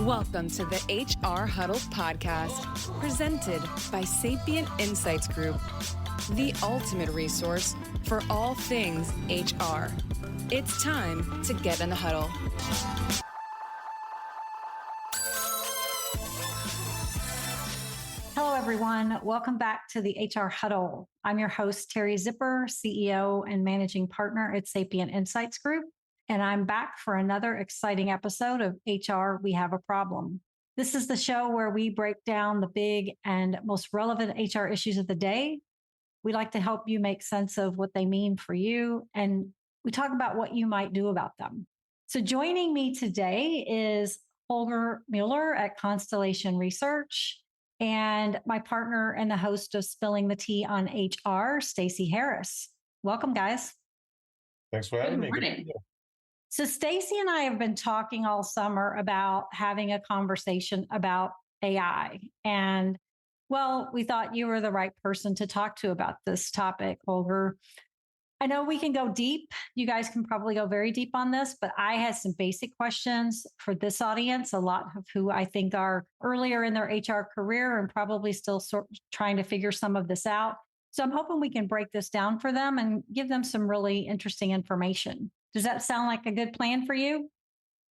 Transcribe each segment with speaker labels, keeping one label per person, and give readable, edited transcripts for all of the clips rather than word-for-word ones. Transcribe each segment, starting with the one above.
Speaker 1: Welcome to the HR Huddle podcast, presented by Sapient Insights Group, the ultimate resource for all things HR. It's time to get in the huddle.
Speaker 2: Hello, everyone. Welcome back to the HR Huddle. I'm your host, Teri Zipper, CEO and Managing Partner at Sapient Insights Group. And I'm back for another exciting episode of HR We Have a Problem. This is the show where we break down the big and most relevant HR issues of the day. We like to help you make sense of what they mean for you, and we talk about what you might do about them. So joining me today is Holger Mueller at Constellation Research and my partner and the host of Spilling the Tea on HR, Stacey Harris. Welcome, guys.
Speaker 3: Thanks for having me.
Speaker 4: Good morning.
Speaker 2: So Stacey and I have been talking all summer about having a conversation about AI. And well, we thought you were the right person to talk to about this topic, Holger. I know we can go deep. You guys can probably go very deep on this, but I had some basic questions for this audience, a lot of who I think are earlier in their HR career and probably still trying to figure some of this out. So I'm hoping we can break this down for them and give them some really interesting information. Does that sound like a good plan for you?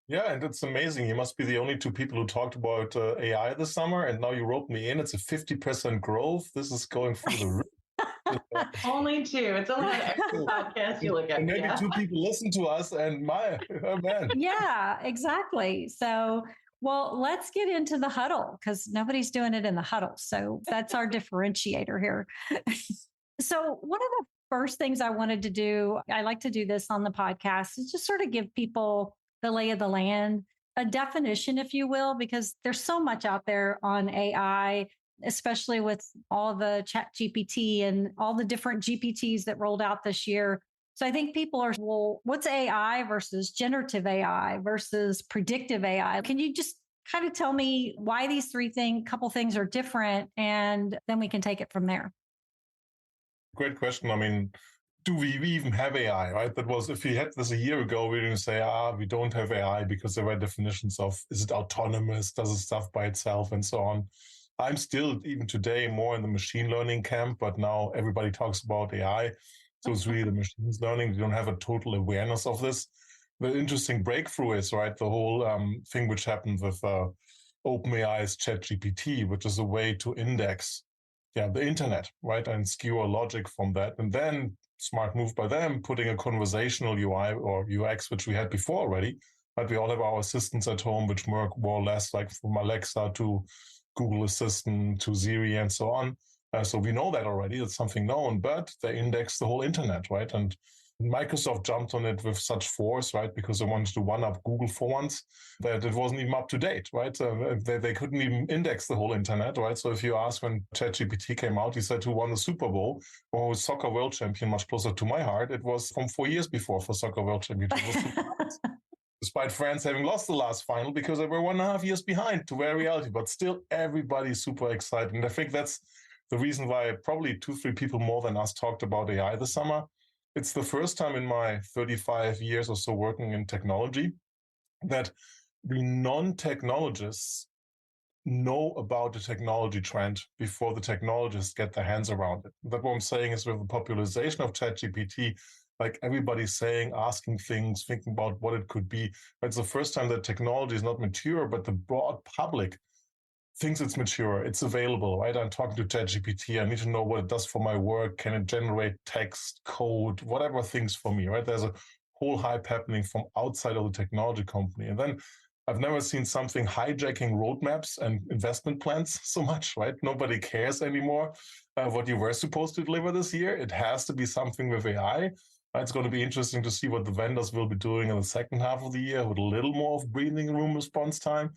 Speaker 3: Yeah, and it's amazing. You must be the only two people who talked about AI this summer, and now you wrote me in. It's a 50% growth. This is going through the roof.
Speaker 4: Only two. It's only an extra podcast you look at.
Speaker 3: And maybe two people listen to us, and oh man.
Speaker 2: Yeah, exactly. So, well, let's get into the huddle because nobody's doing it in the huddle. So that's our differentiator here. So one of the first things I wanted to do, I like to do this on the podcast, is just sort of give people the lay of the land, a definition, if you will, because there's so much out there on AI, especially with all the ChatGPT and all the different GPTs that rolled out this year. So I think people are, well, what's AI versus generative AI versus predictive AI? Can you just kind of tell me why these couple things are different, and then we can take it from there?
Speaker 3: Great question. I mean, do we even have AI, right? That was, if we had this a year ago, we didn't say, we don't have AI because there were definitions of, is it autonomous? Does it stuff by itself? And so on. I'm still, even today, more in the machine learning camp, but now everybody talks about AI. So it's really the machine learning. We don't have a total awareness of this. The interesting breakthrough is, right, the whole thing which happened with OpenAI's ChatGPT, which is a way to index the internet, right, and skewer logic from that. And then, smart move by them, putting a conversational UI or UX, which we had before already, but we all have our assistants at home, which work more or less like from Alexa to Google Assistant to Siri and so on. So we know that already. It's something known, but they index the whole internet, right? And Microsoft jumped on it with such force, right? Because they wanted to one-up Google for once, that it wasn't even up to date, right? They couldn't even index the whole internet, right? So if you ask when ChatGPT came out, he said who won the Super Bowl or who's soccer world champion, much closer to my heart, it was from 4 years before for soccer world championship. Despite France having lost the last final because they were 1.5 years behind to where reality, but still everybody's super excited. And I think that's the reason why probably 2-3 people more than us talked about AI this summer. It's the first time in my 35 years or so working in technology that the non-technologists know about the technology trend before the technologists get their hands around it. That what I'm saying is with the popularization of ChatGPT, like everybody's saying, asking things, thinking about what it could be. It's the first time that technology is not mature, but the broad public thinks it's mature, it's available, right? I'm talking to ChatGPT, I need to know what it does for my work. Can it generate text, code, whatever things for me, right? There's a whole hype happening from outside of the technology company. And then I've never seen something hijacking roadmaps and investment plans so much, right? Nobody cares anymore what you were supposed to deliver this year. It has to be something with AI. It's going to be interesting to see what the vendors will be doing in the second half of the year with a little more of breathing room response time.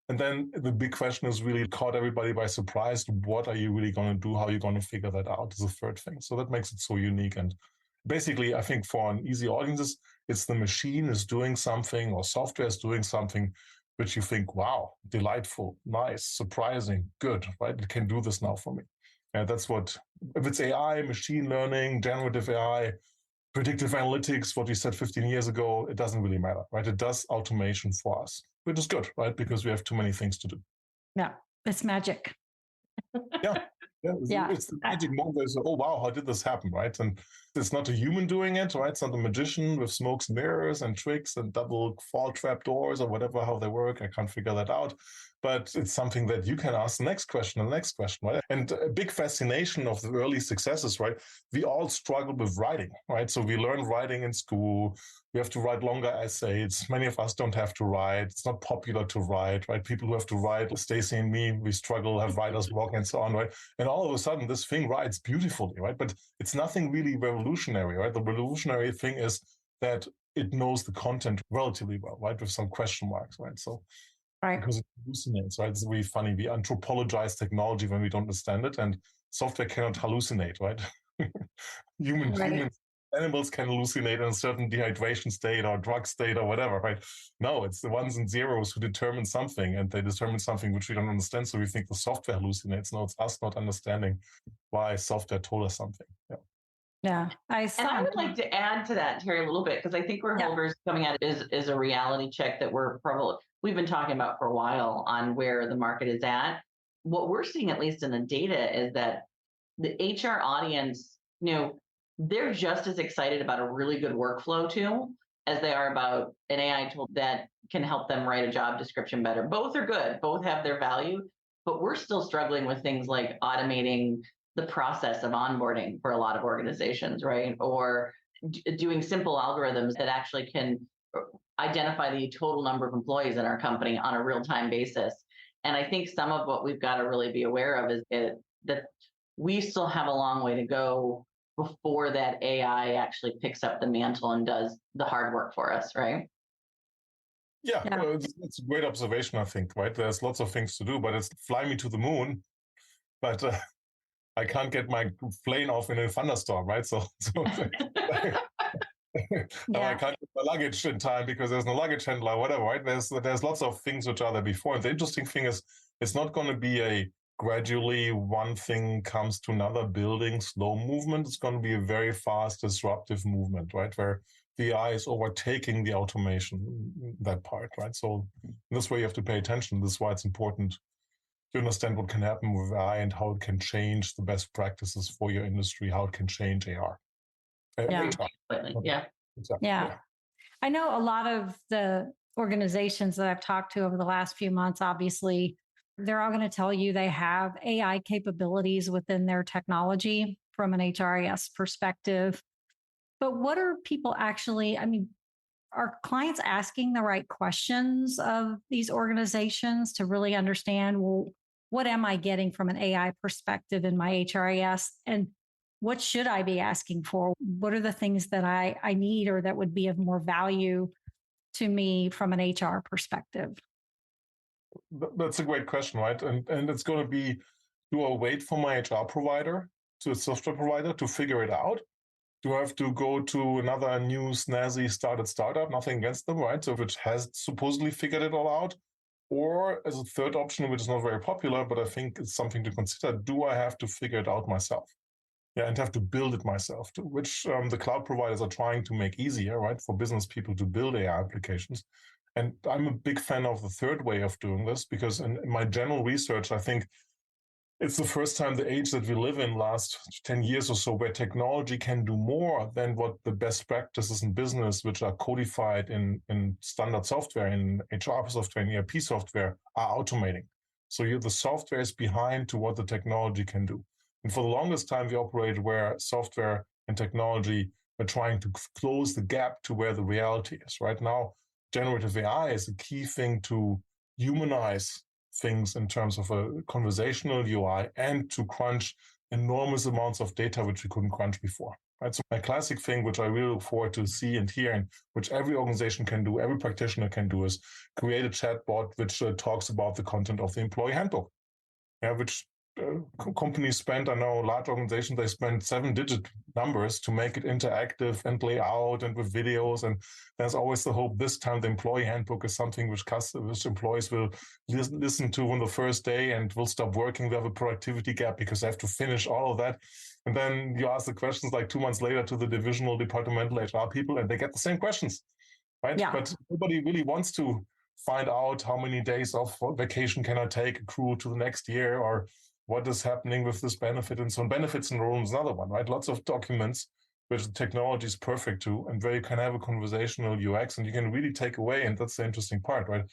Speaker 3: And then the big question is really caught everybody by surprise. What are you really going to do? How are you going to figure that out is the third thing. So that makes it so unique. And basically, I think for an easy audiences, it's the machine is doing something or software is doing something which you think, wow, delightful, nice, surprising, good, right? It can do this now for me. And that's what, if it's AI, machine learning, generative AI, predictive analytics, what we said 15 years ago, it doesn't really matter, right? It does automation for us, which is good, right? Because we have too many things to do.
Speaker 2: Yeah, it's magic.
Speaker 3: Yeah. It's the magic moment where you say, oh, wow, how did this happen, right? And it's not a human doing it, right? It's not a magician with smokes and mirrors and tricks and double fall trap doors or whatever, how they work. I can't figure that out. But it's something that you can ask the next question, right? And a big fascination of the early successes, right? We all struggle with writing, right? So we learn writing in school. We have to write longer essays. Many of us don't have to write. It's not popular to write, right? People who have to write, Stacey and me, we struggle, have writer's block and so on, right? And all of a sudden, this thing writes beautifully, right? But it's nothing really revolutionary, right? The revolutionary thing is that it knows the content relatively well, right? With some question marks, right? So, because it hallucinates, right? It's really funny. We anthropologize technology when we don't understand it, and software cannot hallucinate, right? Humans, animals can hallucinate in a certain dehydration state or drug state or whatever, right? No, it's the ones and zeros who determine something, and they determine something which we don't understand. So we think the software hallucinates. No, it's us not understanding why software told us something.
Speaker 2: Yeah.
Speaker 4: And I would like to add to that, Teri, a little bit, because I think where Holger's coming at is a reality check that we've been talking about for a while on where the market is at. What we're seeing, at least in the data, is that the HR audience, they're just as excited about a really good workflow tool as they are about an AI tool that can help them write a job description better. Both are good, both have their value, but we're still struggling with things like automating the process of onboarding for a lot of organizations, right? Or doing simple algorithms that actually can identify the total number of employees in our company on a real-time basis. And I think some of what we've got to really be aware of is that we still have a long way to go before that AI actually picks up the mantle and does the hard work for us, right?
Speaker 3: Yeah. It's a great observation, I think, right? There's lots of things to do, but it's fly me to the moon. But I can't get my plane off in a thunderstorm, right? So I can't get my luggage in time because there's no luggage handler, whatever, right? There's lots of things which are there before. And the interesting thing is, it's not going to be a gradually one thing comes to another building slow movement. It's going to be a very fast disruptive movement, right? Where the AI is overtaking the automation, that part, right? So this way you have to pay attention. This is why it's important to understand what can happen with AI and how it can change the best practices for your industry, how it can change AR.
Speaker 2: Yeah. I know a lot of the organizations that I've talked to over the last few months, obviously, they're all going to tell you they have AI capabilities within their technology from an HRIS perspective. But what are people actually, are clients asking the right questions of these organizations to really understand, well, what am I getting from an AI perspective in my HRIS? And what should I be asking for? What are the things that I need or that would be of more value to me from an HR perspective?
Speaker 3: That's a great question, right? And it's going to be, do I wait for my HR provider, to a software provider, to figure it out? Do I have to go to another new snazzy startup? Nothing against them, right? So which has supposedly figured it all out. Or as a third option, which is not very popular, but I think it's something to consider, do I have to figure it out myself? Yeah, and have to build it myself too, which the cloud providers are trying to make easier, right? For business people to build AI applications. And I'm a big fan of the third way of doing this because in my general research, I think it's the first time the age that we live in last 10 years or so where technology can do more than what the best practices in business, which are codified in standard software, in HR software, and ERP software, are automating. So the software is behind to what the technology can do. And for the longest time, we operated where software and technology are trying to close the gap to where the reality is. Right now, generative AI is a key thing to humanize things in terms of a conversational UI and to crunch enormous amounts of data which we couldn't crunch before. Right? So my classic thing, which I really look forward to see and hearing, which every organization can do, every practitioner can do, is create a chatbot which talks about the content of the employee handbook. Yeah, which companies spend, I know large organizations, they spend 7-digit numbers to make it interactive and lay out and with videos. And there's always the hope this time the employee handbook is something which employees will listen to on the first day and will stop working. They have a productivity gap because they have to finish all of that. And then you ask the questions like 2 months later to the divisional departmental HR people and they get the same questions, right? Yeah. But nobody really wants to find out how many days of vacation can I take, accrue to the next year, or what is happening with this benefit and so on. Benefits enrollment is another one, right? Lots of documents which the technology is perfect to, and where you can have a conversational UX and you can really take away, and that's the interesting part, right?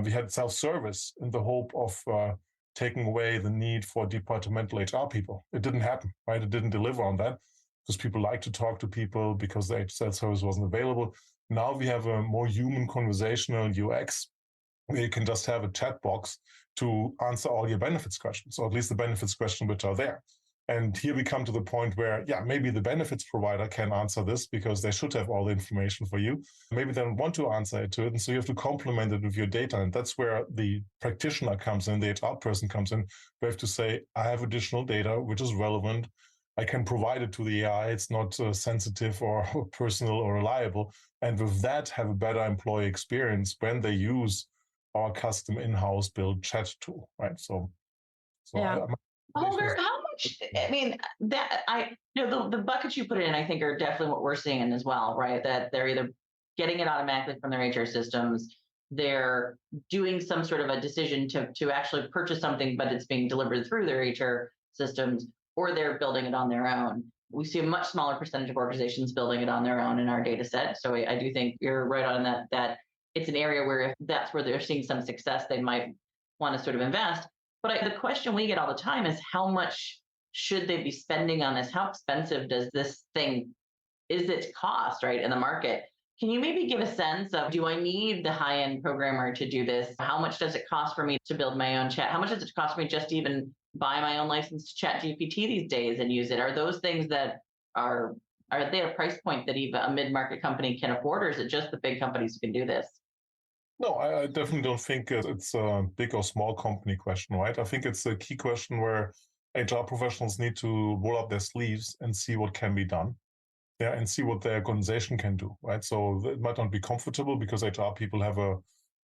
Speaker 3: We had self-service in the hope of taking away the need for departmental HR people. It didn't happen, right? It didn't deliver on that because people like to talk to people because the self-service wasn't available. Now we have a more human conversational UX where you can just have a chat box to answer all your benefits questions, or at least the benefits questions which are there. And here we come to the point where, yeah, maybe the benefits provider can answer this because they should have all the information for you. Maybe they don't want to answer it to it. And so you have to complement it with your data. And that's where the practitioner comes in, the HR person comes in. We have to say, I have additional data, which is relevant. I can provide it to the AI. It's not sensitive or personal or reliable. And with that, have a better employee experience when they use our custom in-house built chat tool, right? So
Speaker 2: yeah.
Speaker 4: Holger, how much? I mean, the buckets you put in, I think, are definitely what we're seeing as well, right? That they're either getting it automatically from their HR systems, they're doing some sort of a decision to actually purchase something, but it's being delivered through their HR systems, or they're building it on their own. We see a much smaller percentage of organizations building it on their own in our data set. So I do think you're right on that it's an area where if that's where they're seeing some success, they might want to sort of invest. But the question we get all the time is how much should they be spending on this? How expensive does this thing, is its cost, right, in the market? Can you maybe give a sense of, do I need the high-end programmer to do this? How much does it cost for me to build my own chat? How much does it cost me just to even buy my own license to ChatGPT these days and use it? Are those things that are they at a price point that even a mid-market company can afford, or is it just the big companies who can do this?
Speaker 3: No, I definitely don't think it's a big or small company question, right? I think it's a key question where HR professionals need to roll up their sleeves and see what can be done, yeah, and see what their organization can do, right? So it might not be comfortable because HR people have a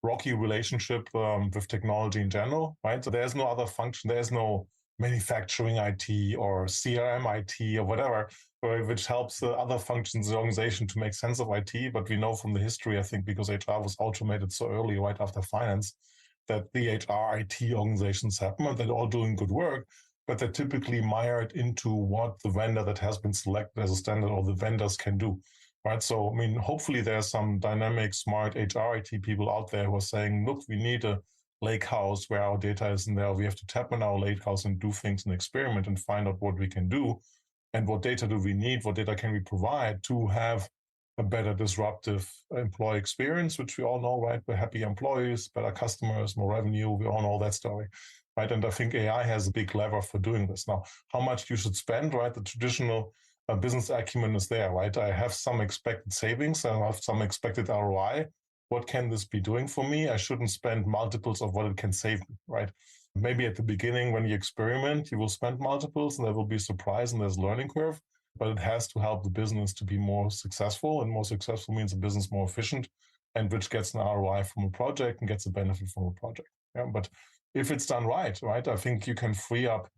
Speaker 3: rocky relationship with technology in general, right? So there's no other function, there's no manufacturing IT or CRM IT or whatever, which helps other functions of the organization to make sense of IT. But we know from the history, I think, because HR was automated so early, right after finance, that the HR IT organizations happen and they're all doing good work, but they're typically mired into what the vendor that has been selected as a standard or the vendors can do, right? So, I mean, hopefully there's some dynamic, smart HR IT people out there who are saying, look, we need a lake house where our data is in there. We have to tap on our lake house and do things and experiment and find out what we can do. And what data do we need? What data can we provide to have a better disruptive employee experience, which we all know, right? We're happy employees, better customers, more revenue. We all know that story, right? And I think AI has a big lever for doing this. Now, how much you should spend, right? The traditional business acumen is there, right? I have some expected savings. I have some expected ROI. What can this be doing for me? I shouldn't spend multiples of what it can save me, right? Maybe at the beginning when you experiment, you will spend multiples and there will be a surprise and there's a learning curve, but it has to help the business to be more successful, and more successful means the business more efficient, and which gets an ROI from a project and gets a benefit from a project. Yeah, but if it's done right, I think you can free up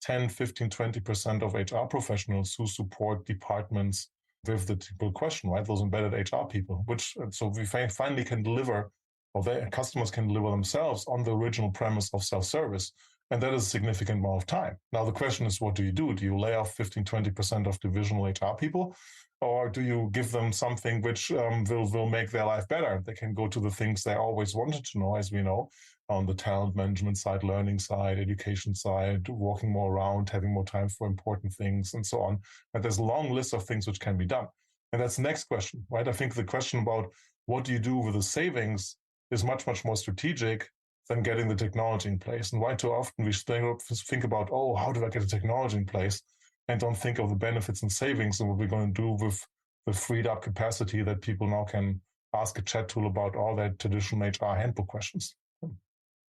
Speaker 3: 10, 15, 20% of HR professionals who support departments with the typical question, right? Those embedded HR people, which so we finally can deliver, or their customers can deliver themselves on the original premise of self-service. And that is a significant amount of time. Now, the question is, what do you do? Do you lay off 15, 20% of divisional HR people? Or do you give them something which will make their life better? They can go to the things they always wanted to know, as we know, on the talent management side, learning side, education side, walking more around, having more time for important things, and so on. And there's a long list of things which can be done. And that's the next question, right? I think the question about what do you do with the savings is much, much more strategic than getting the technology in place. And why too often we think about, oh, how do I get the technology in place? And don't think of the benefits and savings and what we're going to do with the freed up capacity that people now can ask a chat tool about all their traditional HR handbook questions.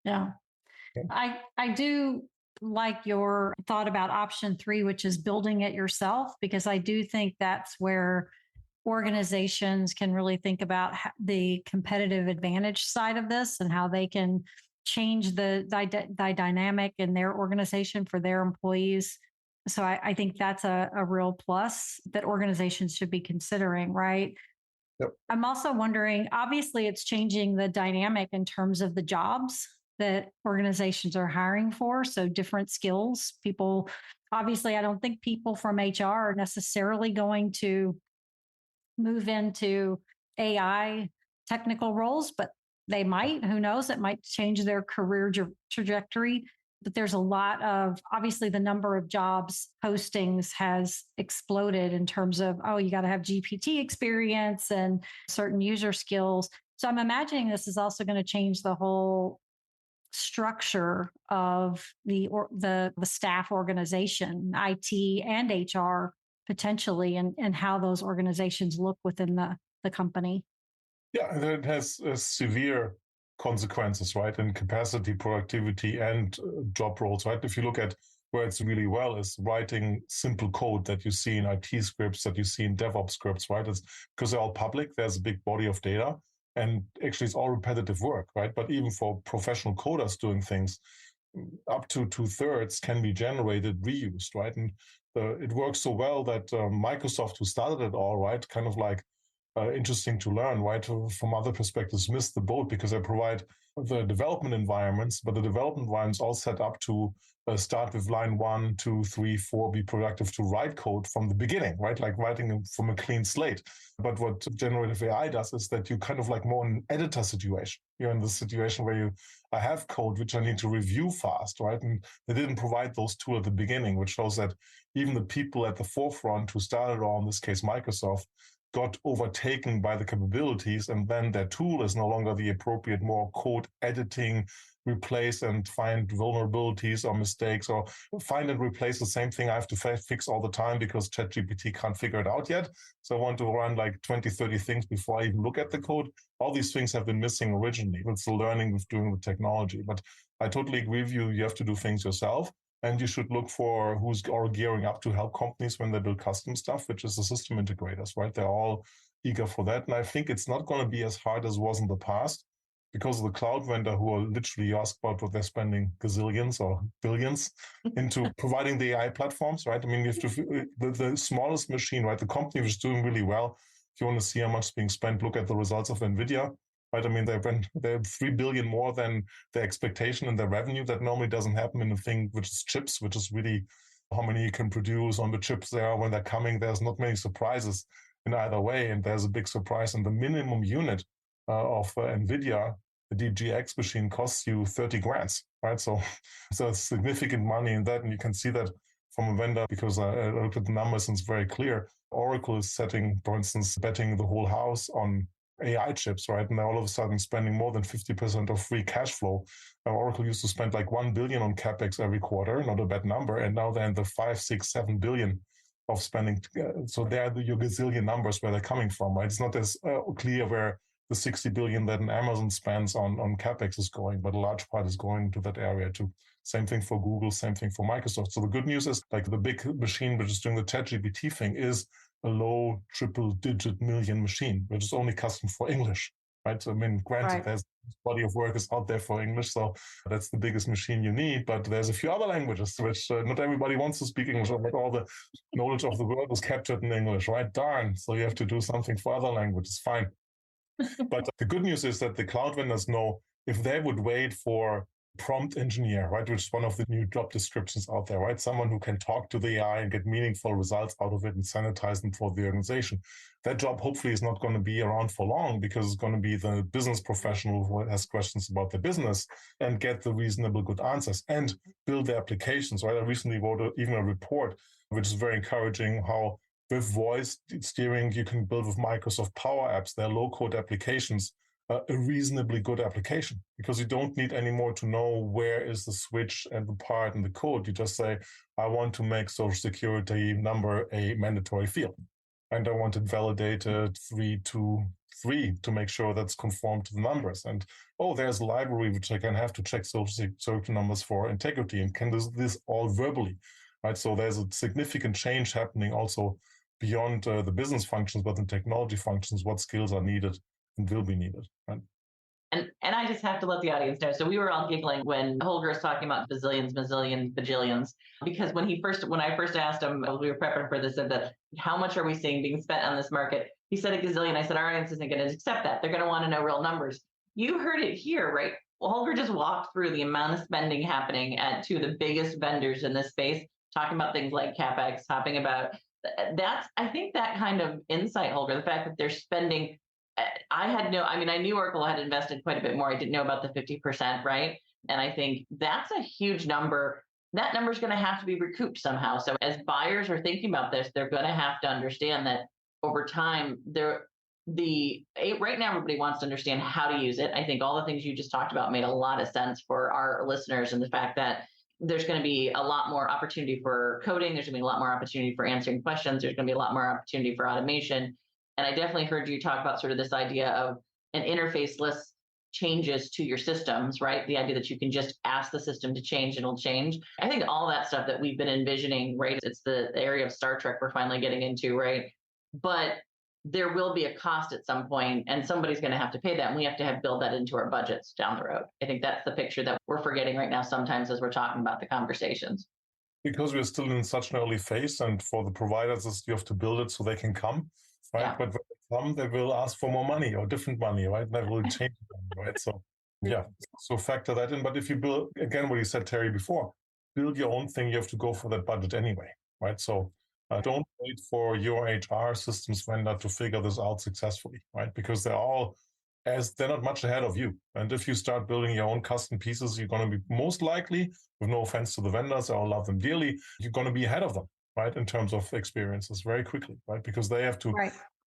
Speaker 2: Yeah. I do like your thought about option 3, which is building it yourself, because I do think that's where organizations can really think about the competitive advantage side of this and how they can change the dynamic in their organization for their employees. So I think that's a real plus that organizations should be considering, right?
Speaker 3: Yep.
Speaker 2: I'm also wondering, obviously, it's changing the dynamic in terms of the jobs that organizations are hiring for. So different skills, people, obviously, I don't think people from HR are necessarily going to move into AI technical roles, but they might, who knows, it might change their career trajectory. But there's a lot of, obviously, the number of jobs postings has exploded in terms of, oh, you got to have GPT experience and certain user skills. So I'm imagining this is also going to change the whole structure of the staff organization, IT and HR potentially, and how those organizations look within the company.
Speaker 3: Yeah, it has severe consequences, right? In capacity, productivity, and job roles, right? If you look at where it's really well is writing simple code that you see in IT scripts, that you see in DevOps scripts, right? It's because they're all public. There's a big body of data, and actually it's all repetitive work, right? But even for professional coders doing things, up to 2/3 can be generated, reused, right? And it works so well that Microsoft, who started it all, right, kind of like interesting to learn, right? From other perspectives, missed the boat because they provide the development environments, but the development environments all set up to start with line 1, 2, 3, 4, be productive to write code from the beginning, right? Like writing from a clean slate. But what generative AI does is that you kind of like more in an editor situation. You're in the situation where I have code which I need to review fast, right? And they didn't provide those tools at the beginning, which shows that even the people at the forefront who started, or in this case, Microsoft, got overtaken by the capabilities, and then their tool is no longer the appropriate, more code editing, replace and find vulnerabilities or mistakes, or find and replace the same thing I have to fix all the time because ChatGPT can't figure it out yet. So I want to run like 20, 30 things before I even look at the code. All these things have been missing originally. It's the learning with doing the technology. But I totally agree with you. You have to do things yourself. And you should look for who's all gearing up to help companies when they build custom stuff, which is the system integrators, right? They're all eager for that. And I think it's not going to be as hard as it was in the past because of the cloud vendor who are literally asked about what they're spending gazillions or billions into providing the AI platforms, right? I mean, you have to, the smallest machine, right? The company was doing really well. If you want to see how much is being spent, look at the results of NVIDIA. Right, I mean, they're 3 billion more than the expectation in their revenue. That normally doesn't happen in a thing which is chips, which is really how many you can produce on the chips there. When they're coming, there's not many surprises in either way. And there's a big surprise in the minimum unit of NVIDIA. The DGX machine costs you 30 grand, right? So it's significant money in that. And you can see that from a vendor because I looked at the numbers and it's very clear. Oracle is setting, for instance, betting the whole house on AI chips, right? And they're all of a sudden spending more than 50% of free cash flow. Oracle used to spend like 1 billion on CapEx every quarter, not a bad number. And now they're in the 5, 6, 7 billion of spending. So they're your gazillion numbers where they're coming from, right? It's not as clear where the 60 billion that an Amazon spends on CapEx is going, but a large part is going to that area too. Same thing for Google, same thing for Microsoft. So the good news is like the big machine which is doing the ChatGPT thing is a low triple-digit million machine, which is only custom for English, right? So, I mean, granted, there's body of work is out there for English, so that's the biggest machine you need. But there's a few other languages which not everybody wants to speak English, but all the knowledge of the world is captured in English, right? Darn! So you have to do something for other languages. Fine. But the good news is that the cloud vendors know if they would wait for prompt engineer, right, which is one of the new job descriptions out there, right? Someone who can talk to the AI and get meaningful results out of it and sanitize them for the organization. That job hopefully is not going to be around for long because it's going to be the business professional who has questions about their business and get the reasonable good answers and build the applications, right? I recently wrote even a report, which is very encouraging how with voice steering, you can build with Microsoft Power Apps, their low-code applications, a reasonably good application because you don't need anymore to know where is the switch and the part in the code. You just say, I want to make social security number a mandatory field. And I want it validated 323 to make sure that's conformed to the numbers. And, oh, there's a library which I can have to check social security numbers for integrity and can do this all verbally, right? So there's a significant change happening also beyond the business functions, but in technology functions, what skills are needed and will be needed. Right?
Speaker 4: And I just have to let the audience know. So we were all giggling when Holger was talking about bazillions, bazillions, bajillions, because when I first asked him, we were prepping for this, said how much are we seeing being spent on this market? He said a gazillion. I said, our audience isn't going to accept that. They're going to want to know real numbers. You heard it here, right? Well, Holger just walked through the amount of spending happening at two of the biggest vendors in this space, talking about things like CapEx, talking about I think that kind of insight, Holger, the fact that they're spending, I knew Oracle had invested quite a bit more. I didn't know about the 50%, right? And I think that's a huge number. That number is going to have to be recouped somehow. So as buyers are thinking about this, they're going to have to understand that over time, right now, everybody wants to understand how to use it. I think all the things you just talked about made a lot of sense for our listeners, and the fact that there's going to be a lot more opportunity for coding. There's going to be a lot more opportunity for answering questions. There's going to be a lot more opportunity for automation. And I definitely heard you talk about sort of this idea of an interfaceless changes to your systems, right? The idea that you can just ask the system to change and it'll change. I think all that stuff that we've been envisioning, right? It's the area of Star Trek we're finally getting into, right? But there will be a cost at some point, and somebody's going to have to pay that, and we have to build that into our budgets down the road. I think that's the picture that we're forgetting right now sometimes as we're talking about the conversations.
Speaker 3: Because we're still in such an early phase, and for the providers, you have to build it so they can come, right?
Speaker 4: Yeah.
Speaker 3: But when they come, they will ask for more money or different money, right? That will change them, right? So, yeah, so factor that in. But if you build, again, what you said, Teri, before, build your own thing, you have to go for that budget anyway, right? So don't wait for your HR systems vendor to figure this out successfully, right? Because they're not much ahead of you. And if you start building your own custom pieces, you're going to be most likely, with no offense to the vendors, I all love them dearly, you're going to be ahead of them, right? In terms of experiences very quickly, right? Because they have to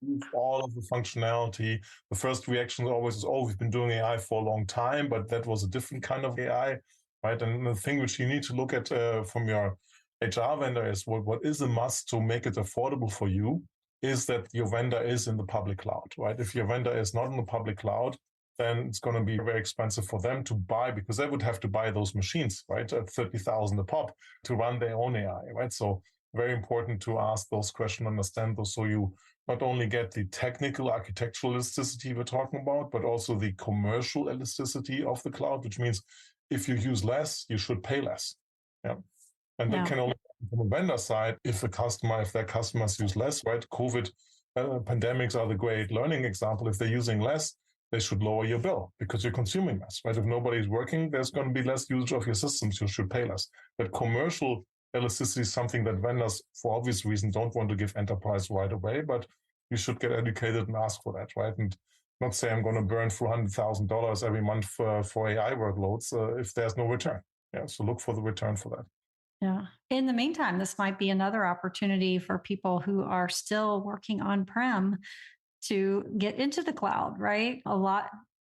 Speaker 3: move all of the functionality. The first reaction always is, we've been doing AI for a long time, but that was a different kind of AI, right? And the thing which you need to look at from your HR vendor is what is a must to make it affordable for you is that your vendor is in the public cloud, right? If your vendor is not in the public cloud, then it's going to be very expensive for them to buy, because they would have to buy those machines, right, at $30,000 a pop to run their own AI, right? So very important to ask those questions, understand those, so you not only get the technical architectural elasticity we're talking about, but also the commercial elasticity of the cloud, which means if you use less, you should pay less. Yeah. And that can only happen from a vendor side if their customers use less, right? COVID pandemics are the great learning example. If they're using less, they should lower your bill because you're consuming less, right? If nobody's working, there's going to be less usage of your systems. You should pay less. But commercial elasticity is something that vendors, for obvious reasons, don't want to give enterprise right away, but you should get educated and ask for that, right? And not say I'm going to burn $400,000 every month for AI workloads if there's no return. Yeah, so look for the return for that.
Speaker 2: Yeah. In the meantime, this might be another opportunity for people who are still working on-prem to get into the cloud, right?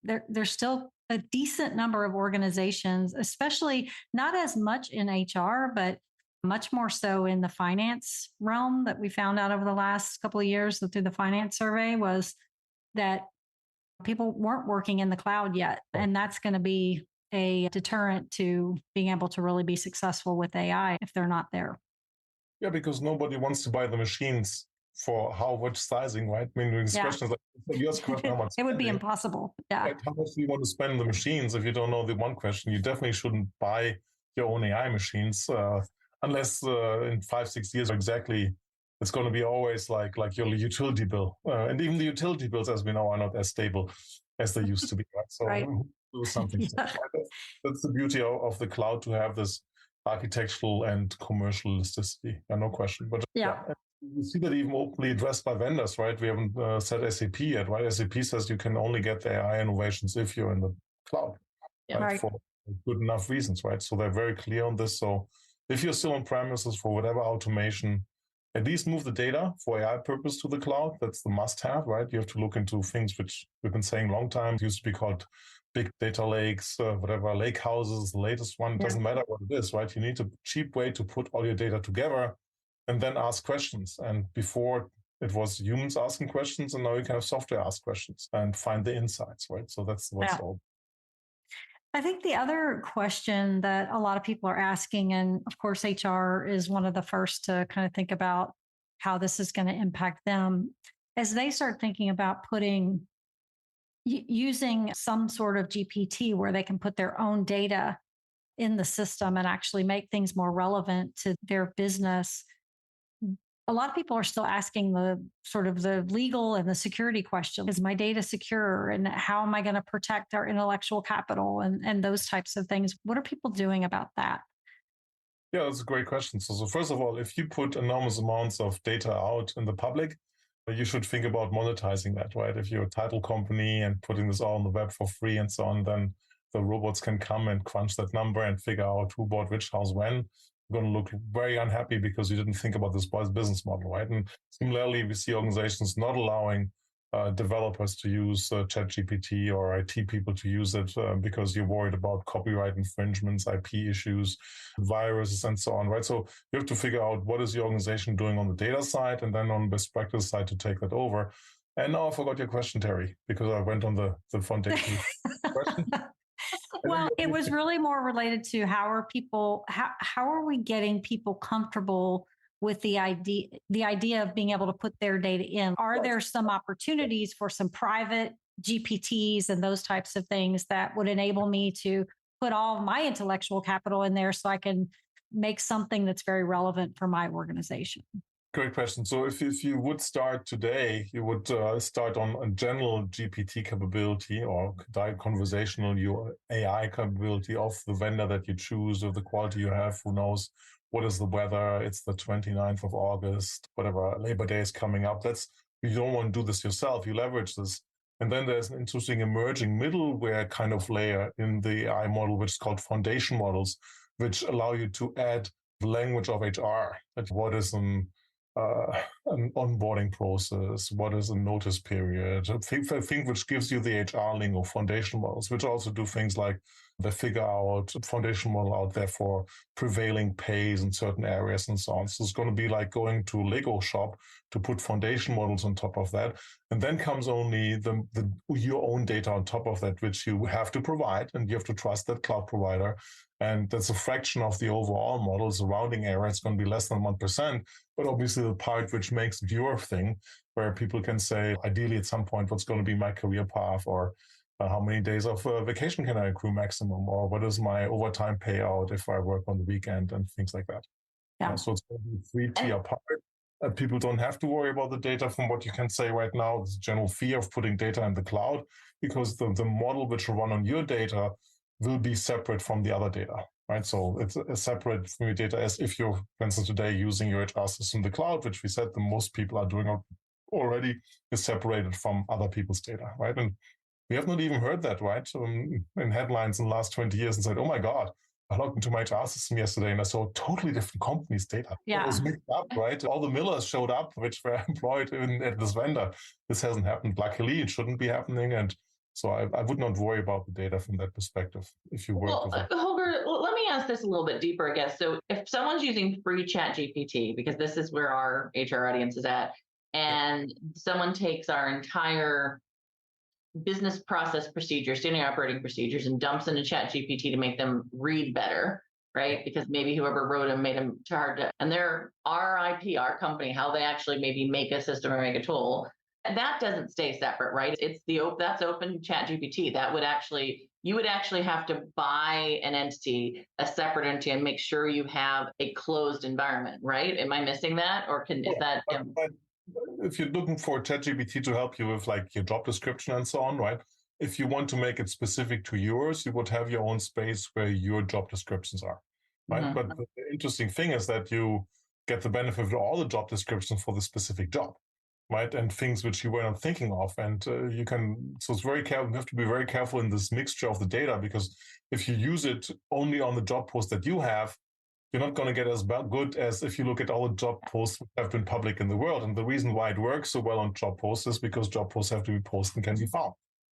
Speaker 2: There's still a decent number of organizations, especially not as much in HR, but much more so in the finance realm, that we found out over the last couple of years through the finance survey, was that people weren't working in the cloud yet. And that's going to be a deterrent to being able to really be successful with AI if they're not there.
Speaker 3: Yeah, because nobody wants to buy the machines for how much sizing, right? I mean, this question is like, your question, how much
Speaker 2: it would be impossible. Yeah.
Speaker 3: Right? How much do you want to spend on the machines? If you don't know the one question, you definitely shouldn't buy your own AI machines unless in 5-6 years exactly it's going to be always like your utility bill. And even the utility bills, as we know, are not as stable as they used to be. Right? So do something. Right? That's the beauty of the cloud, to have this architectural and commercial elasticity. No question. But you see that even openly addressed by vendors, right? We haven't said SAP yet, right? SAP says you can only get the AI innovations if you're in the cloud, right? For good enough reasons, right? So they're very clear on this. So if you're still on premises for whatever automation, at least move the data for AI purpose to the cloud. That's the must-have, right? You have to look into things which we've been saying a long time. It used to be called big data lakes, whatever, lake houses, the latest one. It doesn't matter what it is, right? You need a cheap way to put all your data together and then ask questions. And before it was humans asking questions, and now you can have software ask questions and find the insights, right? So that's what's all.
Speaker 2: I think the other question that a lot of people are asking, and of course, HR is one of the first to kind of think about how this is going to impact them, as they start thinking about putting using some sort of GPT where they can put their own data in the system and actually make things more relevant to their business. A lot of people are still asking the sort of the legal and the security question. Is my data secure? And how am I going to protect our intellectual capital and those types of things? What are people doing about that?
Speaker 3: Yeah, that's a great question. So first of all, if you put enormous amounts of data out in the public, you should think about monetizing that, right? If you're a title company and putting this all on the web for free and so on, then the robots can come and crunch that number and figure out who bought which house when. You're going to look very unhappy because you didn't think about this business model, right? And similarly, we see organizations not allowing developers to use ChatGPT or IT people to use it because you're worried about copyright infringements, IP issues, viruses, and so on, right? So you have to figure out what is your organization doing on the data side and then on best practice side to take that over. And now I forgot your question, Teri, because I went on the foundation question.
Speaker 2: Well, it was really more related to how are we getting people comfortable with the idea of being able to put their data in? Are there some opportunities for some private GPTs and those types of things that would enable me to put all my intellectual capital in there so I can make something that's very relevant for my organization?
Speaker 3: Great question. So if you would start today, you would start on a general GPT capability or conversational AI capability of the vendor that you choose, of the quality you have, who knows what is the weather. It's the 29th of August, whatever, Labor Day is coming up. You don't want to do this yourself. You leverage this. And then there's an interesting emerging middleware kind of layer in the AI model, which is called foundation models, which allow you to add the language of HR. What is an onboarding process, what is a notice period, a thing which gives you the HR lingo, foundation models, which also do things like they figure out a foundation model out there for prevailing pays in certain areas and so on. So it's going to be like going to a Lego shop to put foundation models on top of that. And then comes only your own data on top of that, which you have to provide, and you have to trust that cloud provider. And that's a fraction of the overall model. Surrounding error, it's going to be less than 1%. But obviously the part which makes it your thing, where people can say, ideally at some point, what's going to be my career path, or how many days of vacation can I accrue maximum, or what is my overtime payout if I work on the weekend, and things like that.
Speaker 2: Yeah.
Speaker 3: So it's going to be three-tier part. People don't have to worry about the data from what you can say right now. There's a general fear of putting data in the cloud because the model which will run on your data will be separate from the other data, right? So it's separate from your data, as if you're, for instance, today using your HR system in the cloud, which we said the most people are doing already, is separated from other people's data, right? And we have not even heard that, right? In headlines in the last 20 years and said, oh my God, I logged into my HR system yesterday and I saw totally different companies' data.
Speaker 2: Yeah.
Speaker 3: It was mixed up, right? All the Millers showed up, which were employed at this vendor. This hasn't happened. Luckily, it shouldn't be happening. And so I would not worry about the data from that perspective if you work with it.
Speaker 4: Holger, let me ask this a little bit deeper, I guess. So if someone's using free ChatGPT, because this is where our HR audience is at, and someone takes our entire business process procedures, standard operating procedures, and dumps into ChatGPT to make them read better, right? Because maybe whoever wrote them made them too hard to, and their IP, our company, how they actually maybe make a system or make a tool, and that doesn't stay separate, right? It's that's open ChatGPT. You would actually have to buy an entity, a separate entity, and make sure you have a closed environment, right? Am I missing that, or is that?
Speaker 3: If you're looking for ChatGPT to help you with like your job description and so on, right? If you want to make it specific to yours, you would have your own space where your job descriptions are, right? Mm-hmm. But the interesting thing is that you get the benefit of all the job descriptions for the specific job, right? And things which you were not thinking of. And so it's very careful. You have to be very careful in this mixture of the data, because if you use it only on the job post that you have, you're not going to get as good as if you look at all the job posts that have been public in the world. And the reason why it works so well on job posts is because job posts have to be posted and can be found.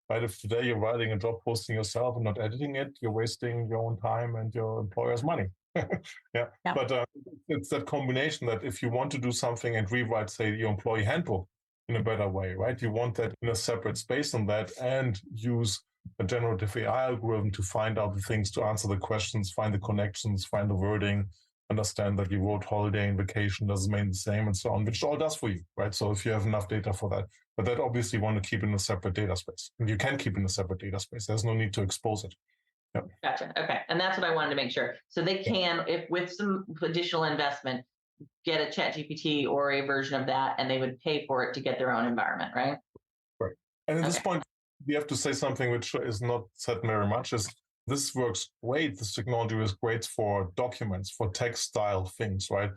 Speaker 3: Right? If today you're writing a job posting yourself and not editing it, you're wasting your own time and your employer's money. Yeah. But it's that combination that if you want to do something and rewrite, say, your employee handbook in a better way, right? You want that in a separate space on that, and use a generative AI algorithm to find out the things, to answer the questions, find the connections, find the wording, understand that you wrote holiday and vacation doesn't mean the same and so on, which it all does for you, right? So if you have enough data for that, but that obviously you want to keep in a separate data space. And you can keep in a separate data space. There's no need to expose it. Yep.
Speaker 4: Gotcha. Okay. And that's what I wanted to make sure. So they can, if with some additional investment, get a ChatGPT or a version of that, and they would pay for it to get their own environment, right?
Speaker 3: Right. And at this point, we have to say something which is not said very much, is this works great. This technology is great for documents, for text style things, right?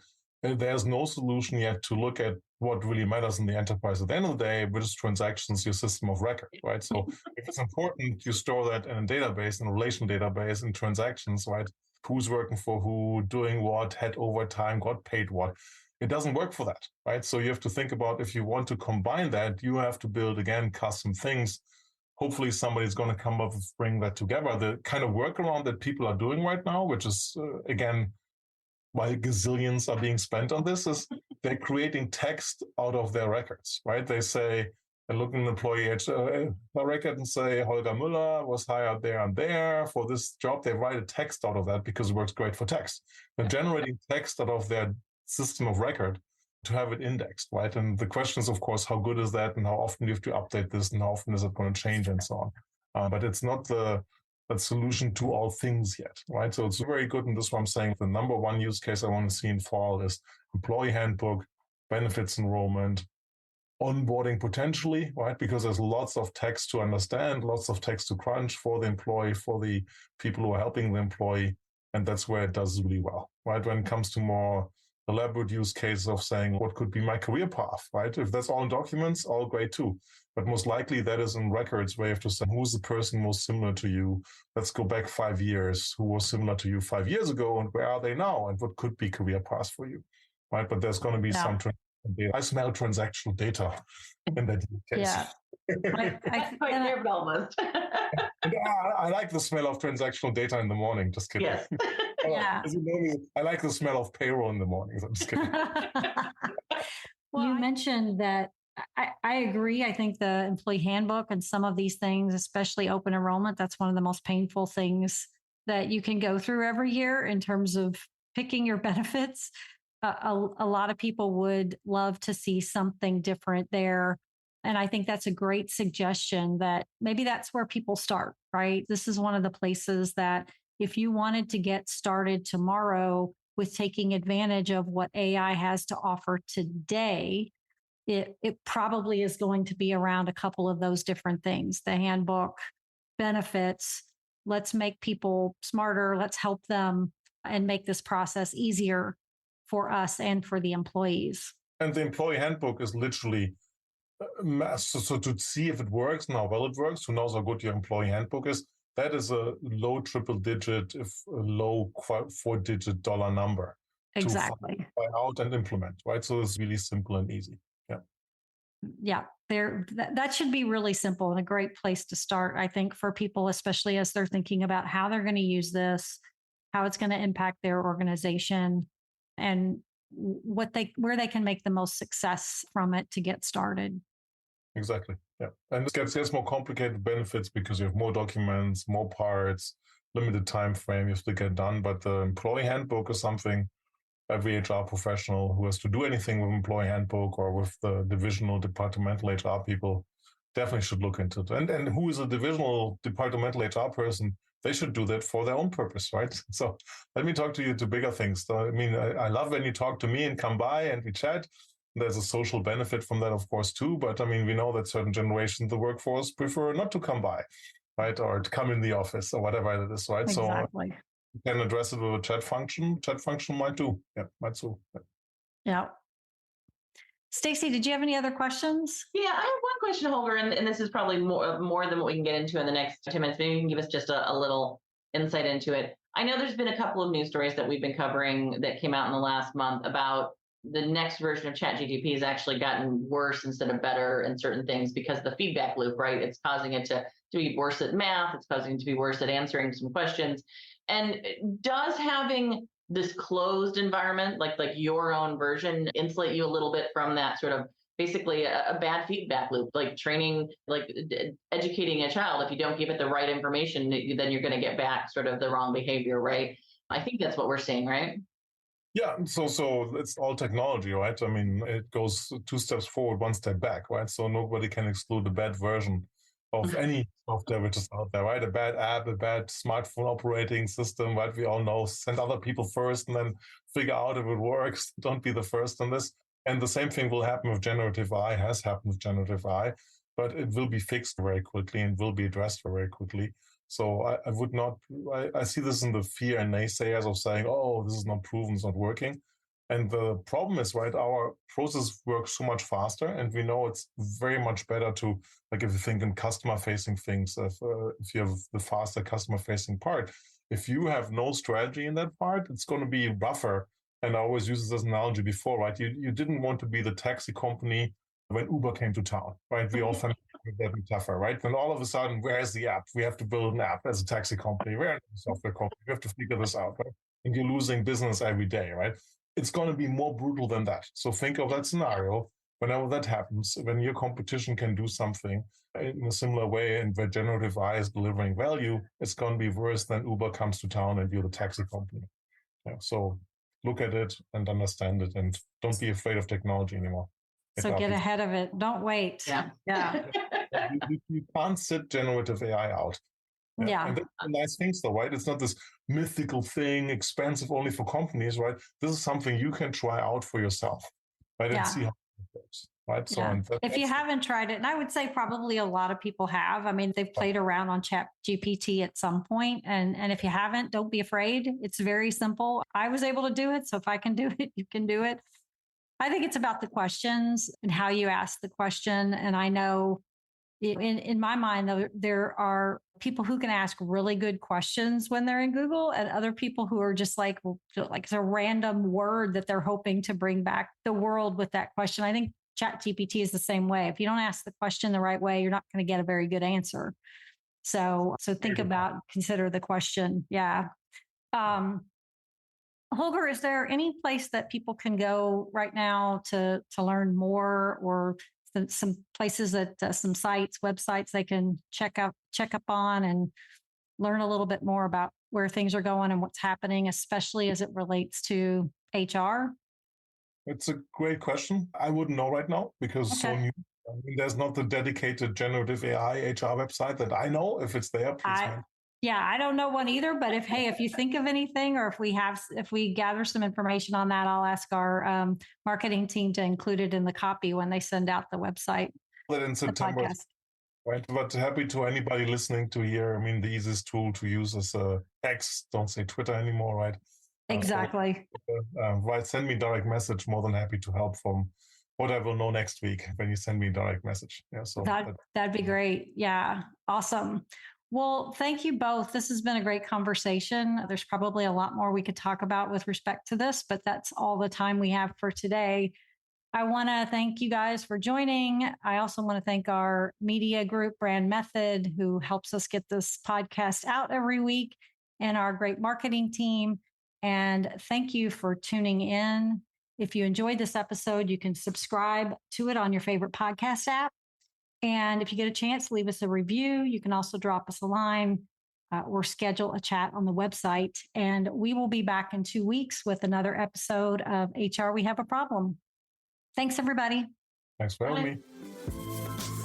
Speaker 3: And there's no solution yet to look at what really matters in the enterprise at the end of the day, which is transactions, your system of record, right? So if it's important, you store that in a database, in a relational database, in transactions, right? Who's working for who, doing what, had overtime, got paid what. It doesn't work for that, right? So you have to think about, if you want to combine that, you have to build, again, custom things. Hopefully somebody's going to come up with bring that together. The kind of workaround that people are doing right now, which is, again, why gazillions are being spent on this, is they're creating text out of their records, right? They say, they look at an employee record and say, Holger Mueller was hired there and there for this job. They write a text out of that because it works great for text. They're generating text out of their system of record to have it indexed, right? And the question is, of course, how good is that, and how often do you have to update this, and how often is it going to change, and so on. But it's not the solution to all things yet, right? So it's very good, and this is what I'm saying. The number one use case I want to see in fall is employee handbook, benefits enrollment, onboarding potentially, right? Because there's lots of text to understand, lots of text to crunch for the employee, for the people who are helping the employee, and that's where it does really well, right? When it comes to more elaborate use cases of saying, what could be my career path, right? If that's all in documents, all great too. But most likely that is in records where you have to say, who's the person most similar to you? Let's go back 5 years. Who was similar to you 5 years ago, and where are they now? And what could be career paths for you, right? But there's going to be some data. I smell transactional data in that use case.
Speaker 2: Yeah.
Speaker 4: Quite there, but almost.
Speaker 3: I like the smell of transactional data in the morning. Just kidding.
Speaker 4: Yes.
Speaker 2: Yeah.
Speaker 3: As you know me, I like the smell of payroll in the morning. I'm just kidding.
Speaker 2: Well, you mentioned that. I agree. I think the employee handbook and some of these things, especially open enrollment, that's one of the most painful things that you can go through every year in terms of picking your benefits. A lot of people would love to see something different there. And I think that's a great suggestion that maybe that's where people start, right? This is one of the places that if you wanted to get started tomorrow with taking advantage of what AI has to offer today, it probably is going to be around a couple of those different things: the handbook, benefits. Let's make people smarter. Let's help them and make this process easier for us and for the employees.
Speaker 3: And the employee handbook is literally, so to see if it works and how well it works, who knows how good your employee handbook is, that is a low triple digit, if a low 4-digit dollar number.
Speaker 2: Exactly.
Speaker 3: To find out and implement, right? So it's really simple and easy.
Speaker 2: Yeah, that should be really simple and a great place to start, I think, for people, especially as they're thinking about how they're going to use this, how it's going to impact their organization, and where they can make the most success from it to get started.
Speaker 3: Exactly. Yeah. And it gets more complicated benefits because you have more documents, more parts, limited time frame you have to get done. But the employee handbook is something every HR professional who has to do anything with employee handbook or with the divisional departmental HR people definitely should look into it. And who is a divisional departmental HR person, they should do that for their own purpose, right? So let me talk to you to bigger things. So, I mean, I love when you talk to me and come by and we chat. There's a social benefit from that, of course, too. But I mean, we know that certain generations of the workforce prefer not to come by, right? Or to come in the office or whatever it is, right?
Speaker 2: Exactly.
Speaker 3: So you can address it with a chat function. Chat function might do. Yeah, might do.
Speaker 2: Yeah. Stacey, did you have any other questions?
Speaker 4: Yeah, I have one question, Holger, and this is probably more than what we can get into in the next 10 minutes. Maybe you can give us just a little insight into it. I know there's been a couple of news stories that we've been covering that came out in the last month about the next version of ChatGPT has actually gotten worse instead of better in certain things because the feedback loop, right? It's causing it to be worse at math. It's causing it to be worse at answering some questions. And does having this closed environment, like your own version, insulate you a little bit from that sort of basically a bad feedback loop, like training, like educating a child? If you don't give it the right information, then you're going to get back sort of the wrong behavior, right? I think that's what we're seeing, right?
Speaker 3: Yeah, so it's all technology, right? I mean, it goes 2 steps forward, 1 step back, right? So nobody can exclude a bad version of any software which is out there, right? A bad app, a bad smartphone operating system, right? We all know, send other people first and then figure out if it works. Don't be the first on this. And the same thing will happen with generative AI, has happened with generative AI, but it will be fixed very quickly and will be addressed very quickly. So I would not, I see this in the fear and naysayers of saying, oh, this is not proven, it's not working. And the problem is, right, our process works so much faster, and we know it's very much better to, like, if you think in customer facing things, if you have the faster customer facing part, if you have no strategy in that part, it's going to be rougher. And I always use this analogy before, right? You didn't want to be the taxi company when Uber came to town, right? We all found that tougher, right? Then all of a sudden, where's the app? We have to build an app as a taxi company. We're a software company. We have to figure this out, right? And you're losing business every day, right? It's going to be more brutal than that. So think of that scenario. Whenever that happens, when your competition can do something in a similar way and where generative AI is delivering value, it's going to be worse than Uber comes to town and you're the taxi company. Yeah, so look at it and understand it, and don't be afraid of technology anymore.
Speaker 2: So get ahead of it. Don't wait.
Speaker 4: Yeah.
Speaker 3: You can't sit generative AI out.
Speaker 2: Yeah.
Speaker 3: And that's the nice things though, right? It's not this mythical thing, expensive only for companies, right? This is something you can try out for yourself, right? And see how it works, right? So
Speaker 2: if you haven't tried it, and I would say probably a lot of people have. I mean, they've played around on ChatGPT at some point. And if you haven't, don't be afraid. It's very simple. I was able to do it. So if I can do it, you can do it. I think it's about the questions and how you ask the question. And I know in my mind, there are people who can ask really good questions when they're in Google, and other people who are just like it's a random word that they're hoping to bring back the world with that question. I think ChatGPT is the same way. If you don't ask the question the right way, you're not going to get a very good answer. So consider the question. Yeah. Holger, is there any place that people can go right now to learn more, or some places that some sites, websites they can check up on and learn a little bit more about where things are going and what's happening, especially as it relates to HR?
Speaker 3: It's a great question. I wouldn't know right now because it's so new. I mean, there's not the dedicated generative AI HR website that I know. If it's there, please.
Speaker 2: I don't know one either, but if you think of anything, or if we gather some information on that, I'll ask our marketing team to include it in the copy when they send out the website.
Speaker 3: In September, right? But happy to anybody listening to here. I mean, the easiest tool to use is X. Don't say Twitter anymore, right?
Speaker 2: Exactly.
Speaker 3: Right. Send me direct message. More than happy to help from what I will know next week when you send me a direct message. Yeah. So
Speaker 2: that'd be great. Yeah. Awesome. Well, thank you both. This has been a great conversation. There's probably a lot more we could talk about with respect to this, but that's all the time we have for today. I want to thank you guys for joining. I also want to thank our media group, Brand Method, who helps us get this podcast out every week, and our great marketing team. And thank you for tuning in. If you enjoyed this episode, you can subscribe to it on your favorite podcast app. And if you get a chance, leave us a review. You can also drop us a line or schedule a chat on the website. And we will be back in 2 weeks with another episode of HR We Have a Problem. Thanks, everybody.
Speaker 3: Thanks for having me.